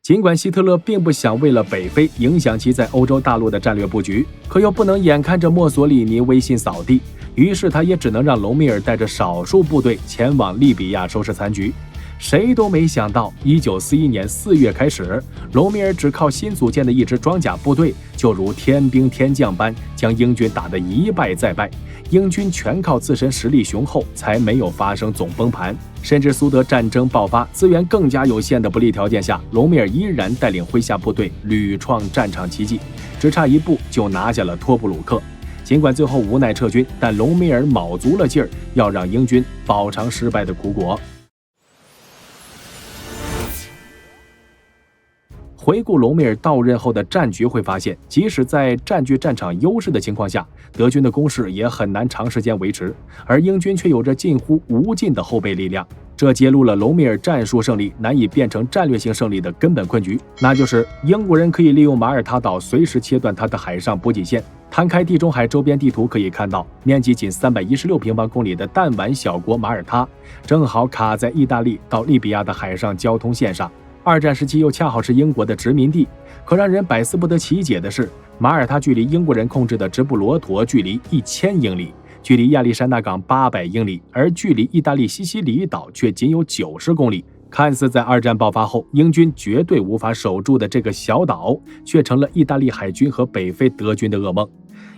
尽管希特勒并不想为了北非影响其在欧洲大陆的战略布局，可又不能眼看着墨索里尼威信扫地，于是他也只能让隆美尔带着少数部队前往利比亚收拾残局。谁都没想到，1941年4月开始，隆美尔只靠新组建的一支装甲部队，就如天兵天将般将英军打得一败再败。英军全靠自身实力雄厚，才没有发生总崩盘。甚至苏德战争爆发、资源更加有限的不利条件下，隆美尔依然带领麾下部队屡创战场奇迹，只差一步就拿下了托布鲁克。尽管最后无奈撤军，但隆美尔卯足了劲儿，要让英军饱尝失败的苦果。回顾隆美尔到任后的战局，会发现，即使在占据战场优势的情况下，德军的攻势也很难长时间维持，而英军却有着近乎无尽的后备力量。这揭露了隆美尔战术胜利难以变成战略性胜利的根本困局，那就是英国人可以利用马耳他岛随时切断它的海上补给线。摊开地中海周边地图可以看到，面积仅316平方公里的弹丸小国马耳他，正好卡在意大利到利比亚的海上交通线上。二战时期又恰好是英国的殖民地，可让人百思不得其解的是，马耳他距离英国人控制的直布罗陀距离1000英里，距离亚历山大港800英里，而距离意大利西西里岛却仅有90公里。看似在二战爆发后英军绝对无法守住的这个小岛，却成了意大利海军和北非德军的噩梦。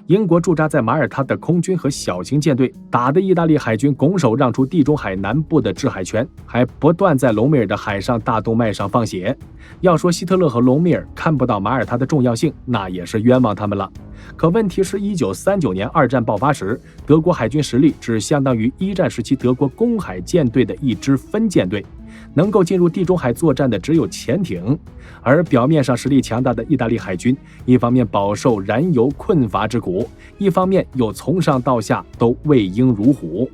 英国驻扎在马耳他的空军和小型舰队打得意大利海军拱手让出地中海南部的制海权，还不断在隆美尔的海上大动脉上放血。要说希特勒和隆美尔看不到马耳他的重要性，那也是冤枉他们了。可问题是1939年二战爆发时，德国海军实力只相当于一战时期德国公海舰队的一支分舰队，能够进入地中海作战的只有潜艇。而表面上实力强大的意大利海军，一方面饱受燃油困乏之苦，一方面又从上到下都畏鹰如虎。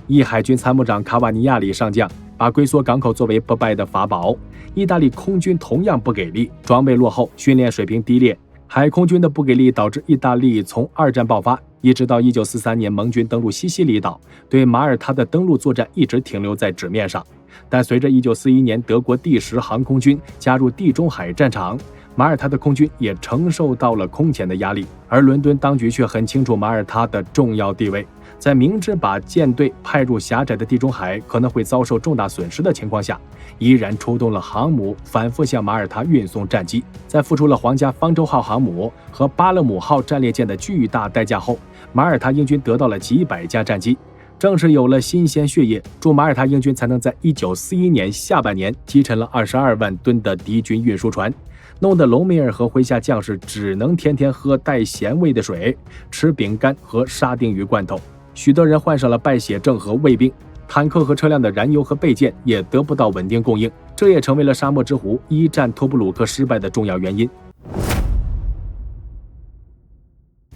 意海军参谋长卡瓦尼亚里上将把龟缩港口作为不败的法宝，意大利空军同样不给力，装备落后，训练水平低劣。海空军的不给力导致意大利从二战爆发一直到1943年盟军登陆西西里岛，对马耳他的登陆作战一直停留在纸面上。但随着1941年德国第10航空军加入地中海战场，马耳他的空军也承受到了空前的压力，而伦敦当局却很清楚马耳他的重要地位，在明知把舰队派入狭窄的地中海可能会遭受重大损失的情况下，依然出动了航母反复向马耳他运送战机。在付出了皇家方舟号航母和巴勒姆号战列舰的巨大代价后，马耳他英军得到了几百架战机。正是有了新鲜血液，驻马耳他英军才能在1941年下半年击沉了22万吨的敌军运输船，弄得隆美尔和麾下将士只能天天喝带咸味的水，吃饼干和沙丁鱼罐头。许多人患上了败血症和胃病，坦克和车辆的燃油和备件也得不到稳定供应，这也成为了沙漠之狐一战托布鲁克失败的重要原因。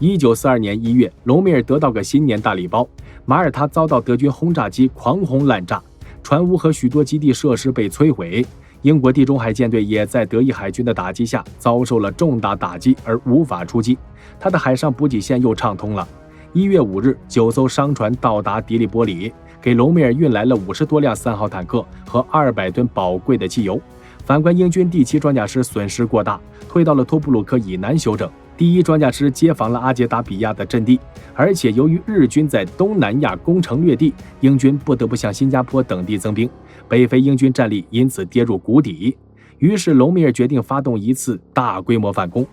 1942年1月，隆美尔得到个新年大礼包，马耳他遭到德军轰炸机狂轰滥炸，船坞和许多基地设施被摧毁。英国地中海舰队也在德意海军的打击下遭受了重大打击而无法出击，他的海上补给线又畅通了。1月5日，9艘商船到达迪利波里，给隆美尔运来了50多辆3号坦克和200吨宝贵的汽油。反观英军第7装甲师损失过大，退到了托布鲁克以南休整。第1装甲师接防了阿杰达比亚的阵地，而且由于日军在东南亚攻城略地，英军不得不向新加坡等地增兵，北非英军战力因此跌入谷底。于是隆美尔决定发动一次大规模反攻。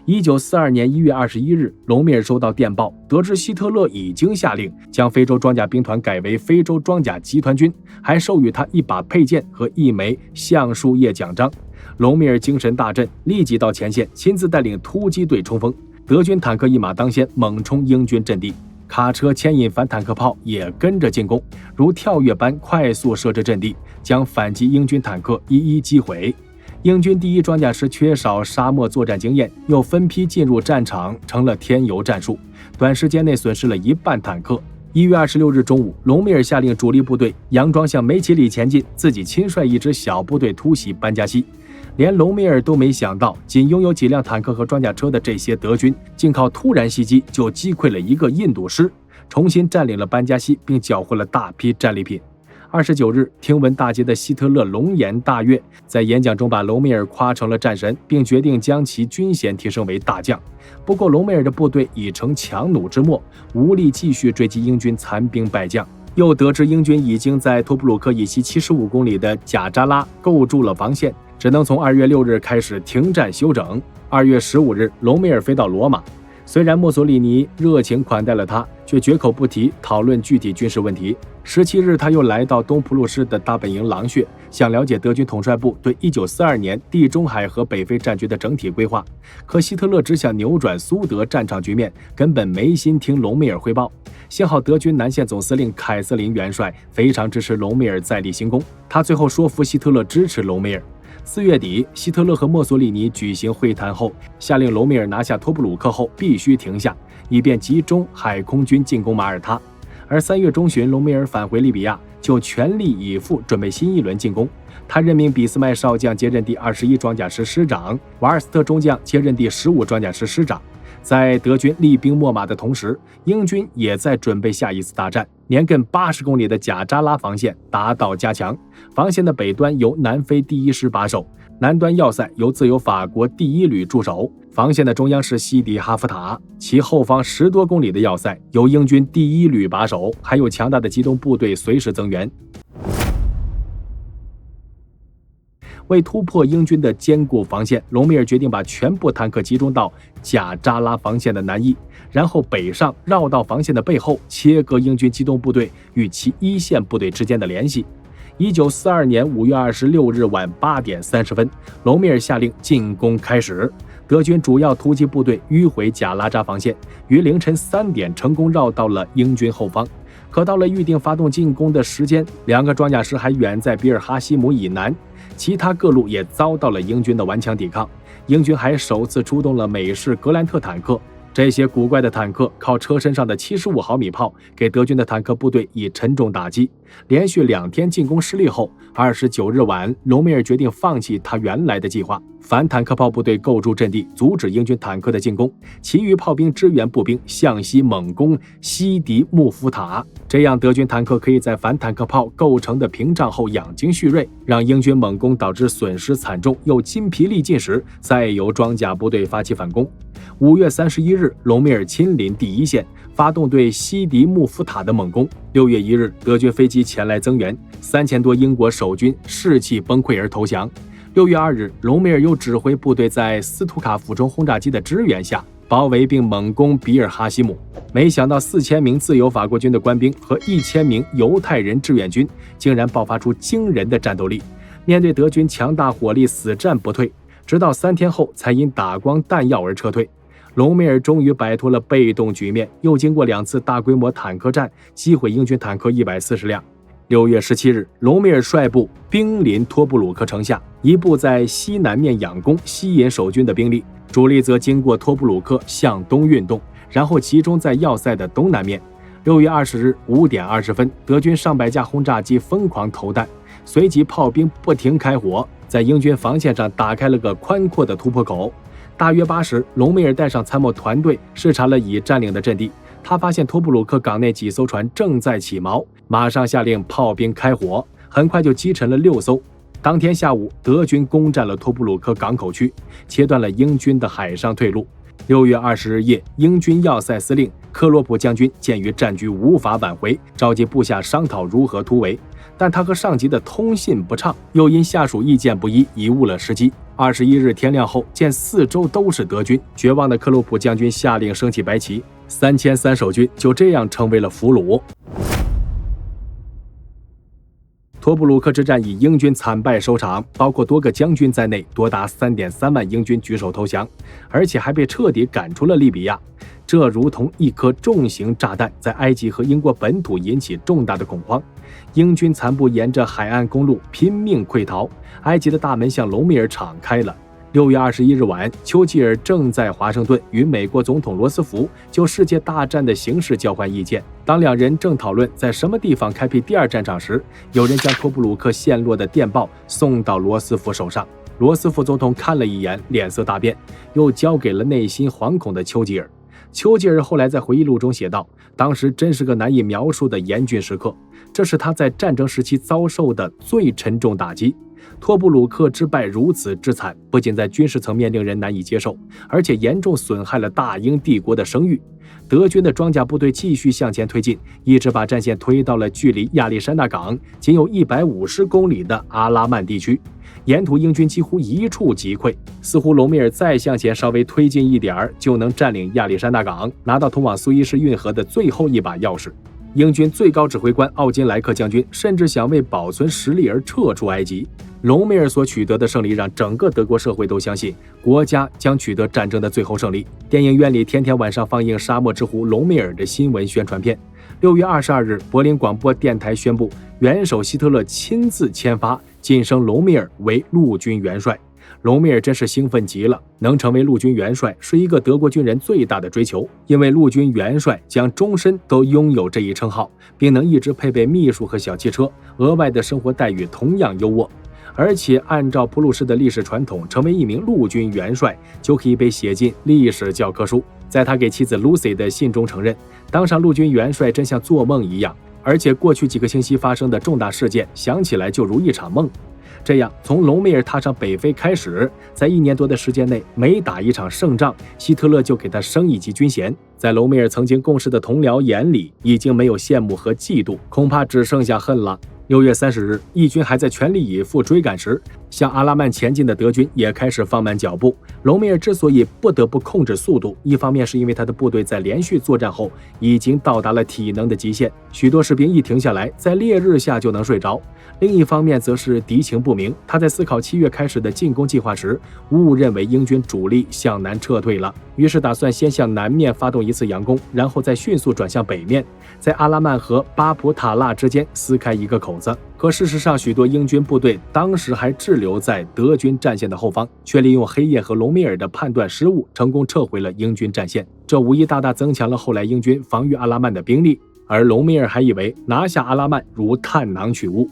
1942年1月21日，隆美尔收到电报，得知希特勒已经下令将非洲装甲兵团改为非洲装甲集团军，还授予他一把佩剑和一枚橡树叶奖章。隆美尔精神大振，立即到前线亲自带领突击队冲锋，德军坦克一马当先，猛冲英军阵地，卡车牵引反坦克炮也跟着进攻，如跳跃般快速设置阵地，将反击英军坦克一一击毁。英军第1装甲师缺少沙漠作战经验，又分批进入战场，成了添油战术，短时间内损失了1半坦克。1月26日中午，隆美尔下令主力部队佯装向梅奇里前进，自己亲率一支小部队突袭班加西。连隆美尔都没想到，仅拥有几辆坦克和装甲车的这些德军，竟靠突然袭击就击溃了一个印度师，重新占领了班加西，并缴获了大批战利品。29日，听闻大捷的希特勒龙颜大悦，在演讲中把隆美尔夸成了战神，并决定将其军衔提升为大将。不过，隆美尔的部队已成强弩之末，无力继续追击英军残兵败将。又得知英军已经在托布鲁克以西75公里的贾扎拉构筑了防线，只能从2月6日开始停战休整。2月15日，隆美尔飞到罗马。虽然墨索里尼热情款待了他，却绝口不提讨论具体军事问题。17日，他又来到东普鲁士的大本营狼穴，想了解德军统帅部对1942年地中海和北非战局的整体规划。可希特勒只想扭转苏德战场局面，根本没心听隆美尔汇报。幸好德军南线总司令凯瑟琳元帅非常支持隆美尔再立新功，他最后说服希特勒支持隆美尔。4月底，希特勒和墨索里尼举行会谈后，下令隆美尔拿下托布鲁克后必须停下，以便集中海空军进攻马耳他。而3月中旬，隆美尔返回利比亚，就全力以赴准备新一轮进攻。他任命俾斯麦少将接任第21装甲师师长，瓦尔斯特中将接任第15装甲师师长。在德军厉兵秣马的同时，英军也在准备下一次大战。年近80公里的贾扎拉防线达到加强，防线的北端由南非第1师把守，南端要塞由自由法国第1旅驻守。防线的中央是西迪哈夫塔，其后方10多公里的要塞由英军第1旅把守，还有强大的机动部队随时增援。为突破英军的坚固防线，隆美尔决定把全部坦克集中到贾扎拉防线的南翼，然后北上绕到防线的背后，切割英军机动部队与其一线部队之间的联系。1942年5月26日晚8点30分，隆美尔下令进攻开始。德军主要突击部队迂回贾拉扎防线，于凌晨3点成功绕到了英军后方。可到了预定发动进攻的时间，2个装甲师还远在比尔哈西姆以南，其他各路也遭到了英军的顽强抵抗。英军还首次出动了美式格兰特坦克，这些古怪的坦克靠车身上的75毫米炮给德军的坦克部队以沉重打击。连续2天进攻失利后，29日晚，隆美尔决定放弃他原来的计划，反坦克炮部队构筑阵地，阻止英军坦克的进攻，其余炮兵支援步兵向西猛攻西迪穆夫塔，这样德军坦克可以在反坦克炮构成的屏障后养精蓄锐，让英军猛攻导致损失惨重又筋疲力尽时，再由装甲部队发起反攻。5月31日，隆美尔亲临第1线，发动对西迪穆夫塔的猛攻。6月1日，德军飞机前来增援，3000多英国守军士气崩溃而投降。6月2日，隆美尔又指挥部队在斯图卡俯冲轰炸机的支援下包围并猛攻比尔哈西姆。没想到4000名自由法国军的官兵和1000名犹太人志愿军竟然爆发出惊人的战斗力，面对德军强大火力死战不退，直到3天后才因打光弹药而撤退。隆美尔终于摆脱了被动局面，又经过2次大规模坦克战击毁英军坦克140辆。6月17日，隆美尔率部兵临托布鲁克城下，一部在西南面仰攻吸引守军的兵力，主力则经过托布鲁克向东运动，然后集中在要塞的东南面。6月20日5点20分，德军上百架轰炸机疯狂投弹，随即炮兵不停开火，在英军防线上打开了个宽阔的突破口。大约8时，隆美尔带上参谋团队视察了已占领的阵地，他发现托布鲁克港内几艘船正在起锚，马上下令炮兵开火，很快就击沉了6艘。当天下午，德军攻占了托布鲁克港口区，切断了英军的海上退路。6月20日夜，英军要塞司令克洛普将军鉴于战局无法挽回，召集部下商讨如何突围，但他和上级的通信不畅，又因下属意见不一，贻误了时机。21日天亮后，见4周都是德军，绝望的克洛普将军下令升起白旗，3003守军就这样成为了俘虏。托布鲁克之战以英军惨败收场，包括多个将军在内，多达3.3万英军举手投降，而且还被彻底赶出了利比亚。这如同一颗重型炸弹，在埃及和英国本土引起重大的恐慌。英军残部沿着海岸公路拼命溃逃，埃及的大门向隆美尔敞开了。6月21日晚，丘吉尔正在华盛顿与美国总统罗斯福就世界大战的形势交换意见。当两人正讨论在什么地方开辟第2战场时，有人将托布鲁克陷落的电报送到罗斯福手上。罗斯福总统看了一眼，脸色大变，又交给了内心惶恐的丘吉尔。丘吉尔后来在回忆录中写道，当时真是个难以描述的严峻时刻，这是他在战争时期遭受的最沉重打击。托布鲁克之败如此之惨，不仅在军事层面令人难以接受，而且严重损害了大英帝国的声誉。德军的装甲部队继续向前推进，一直把战线推到了距离亚历山大港仅有150公里的阿拉曼地区，沿途英军几乎一触即溃，似乎隆美尔再向前稍微推进一点就能占领亚历山大港，拿到通往苏伊士运河的最后一把钥匙。英军最高指挥官奥金莱克将军甚至想为保存实力而撤出埃及。隆美尔所取得的胜利让整个德国社会都相信国家将取得战争的最后胜利。电影院里天天晚上放映沙漠之狐隆美尔的新闻宣传片。6月22日，柏林广播电台宣布，元首希特勒亲自签发晋升隆美尔为陆军元帅。隆美尔真是兴奋极了，能成为陆军元帅是一个德国军人最大的追求，因为陆军元帅将终身都拥有这一称号，并能一直配备秘书和小汽车，额外的生活待遇同样优渥。而且按照普鲁士的历史传统，成为一名陆军元帅就可以被写进历史教科书。在他给妻子 Lucy 的信中承认，当上陆军元帅真像做梦一样，而且过去几个星期发生的重大事件想起来就如一场梦。这样，从隆美尔踏上北非开始，在1年多的时间内，每打一场胜仗，希特勒就给他升一级军衔。在隆美尔曾经共事的同僚眼里，已经没有羡慕和嫉妒，恐怕只剩下恨了。6月30日，义军还在全力以赴追赶时，向阿拉曼前进的德军也开始放慢脚步。隆美尔之所以不得不控制速度，一方面是因为他的部队在连续作战后已经到达了体能的极限，许多士兵一停下来，在烈日下就能睡着；另一方面则是敌情不明，他在思考7月开始的进攻计划时，误认为英军主力向南撤退了，于是打算先向南面发动一次佯攻，然后再迅速转向北面，在阿拉曼和巴普塔拉之间撕开一个口子。可事实上，许多英军部队当时还滞留在德军战线的后方，却利用黑夜和隆美尔的判断失误，成功撤回了英军战线。这无疑大大增强了后来英军防御阿拉曼的兵力，而隆美尔还以为拿下阿拉曼如探囊取物。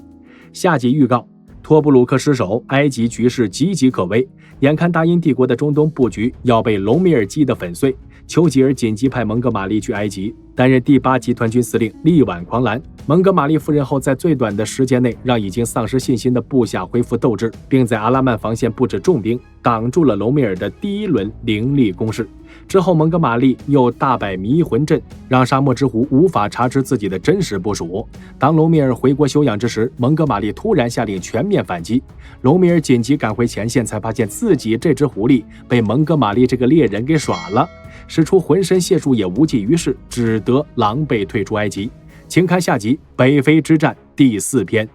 下集预告：托布鲁克失守，埃及局势岌岌可危，眼看大英帝国的中东布局要被隆美尔击得粉碎，丘吉尔紧急派蒙哥马利去埃及担任第8集团军司令，力挽狂澜。蒙哥马利赴任后，在最短的时间内让已经丧失信心的部下恢复斗志，并在阿拉曼防线布置重兵，挡住了隆美尔的第1轮凌厉攻势。之后，蒙哥马利又大摆迷魂阵，让沙漠之狐无法查知自己的真实部署。当隆美尔回国休养之时，蒙哥马利突然下令全面反击，隆美尔紧急赶回前线，才发现自己这只狐狸被蒙哥马利这个猎人给耍了，使出浑身解数也无济于事，只得狼狈退出埃及。请看下集《北非之战》第4篇。